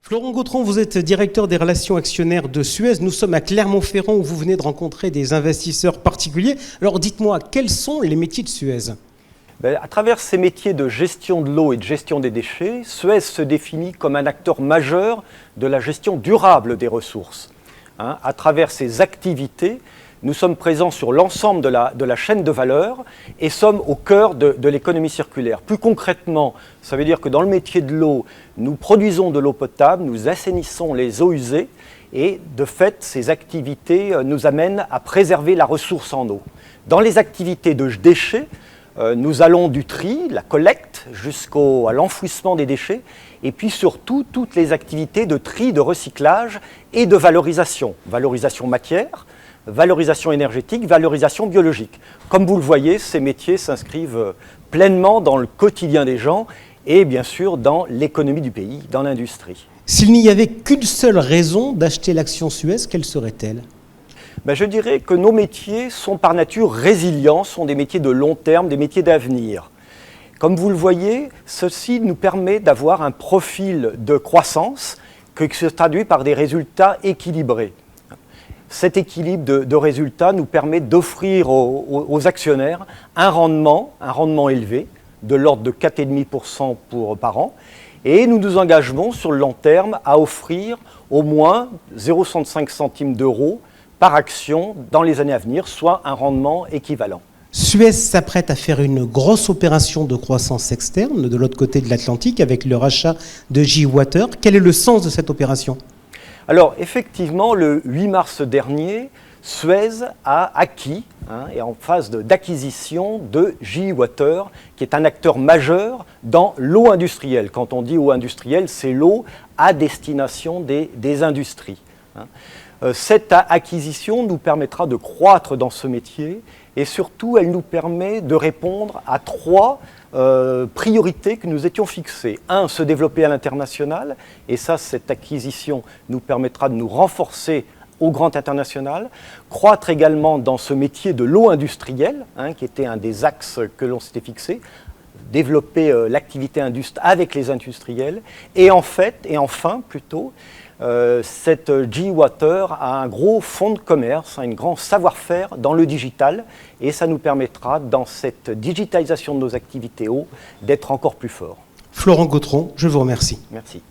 Florent Gautron, vous êtes directeur des relations actionnaires de Suez. Nous sommes à Clermont-Ferrand où vous venez de rencontrer des investisseurs particuliers. Alors dites-moi, quels sont les métiers de Suez ? À travers ces métiers de gestion de l'eau et de gestion des déchets, Suez se définit comme un acteur majeur de la gestion durable des ressources. À travers ces activités, nous sommes présents sur l'ensemble de la chaîne de valeur et sommes au cœur de l'économie circulaire. Plus concrètement, ça veut dire que dans le métier de l'eau, nous produisons de l'eau potable, nous assainissons les eaux usées et de fait, ces activités nous amènent à préserver la ressource en eau. Dans les activités de déchets, nous allons du tri, la collecte, jusqu'à l'enfouissement des déchets, et puis surtout toutes les activités de tri, de recyclage et de valorisation. Valorisation matière, valorisation énergétique, valorisation biologique. Comme vous le voyez, ces métiers s'inscrivent pleinement dans le quotidien des gens et bien sûr dans l'économie du pays, dans l'industrie. S'il n'y avait qu'une seule raison d'acheter l'action Suez, quelle serait-elle ? Je dirais que nos métiers sont par nature résilients, sont des métiers de long terme, des métiers d'avenir. Comme vous le voyez, ceci nous permet d'avoir un profil de croissance qui se traduit par des résultats équilibrés. Cet équilibre de résultats nous permet d'offrir aux actionnaires un rendement élevé, de l'ordre de 4,5% par an, et nous nous engageons sur le long terme à offrir au moins 0,65 centimes d'euros par action dans les années à venir, soit un rendement équivalent. Suez s'apprête à faire une grosse opération de croissance externe de l'autre côté de l'Atlantique avec le rachat de J-Water. Quel est le sens de cette opération ? Alors effectivement, le 8 mars dernier, Suez a acquis et en phase d'acquisition de J-Water, qui est un acteur majeur dans l'eau industrielle. Quand on dit eau industrielle, c'est l'eau à destination des industries. Cette acquisition nous permettra de croître dans ce métier et surtout elle nous permet de répondre à trois priorités que nous étions fixées. Un, se développer à l'international et ça, cette acquisition nous permettra de nous renforcer au grand international, croître également dans ce métier de l'eau industrielle, qui était un des axes que l'on s'était fixé, développer l'activité avec les industriels et enfin plutôt, cette J-Water a un gros fonds de commerce, un grand savoir-faire dans le digital et ça nous permettra dans cette digitalisation de nos activités eau d'être encore plus forts. Florent Gautron, je vous remercie. Merci.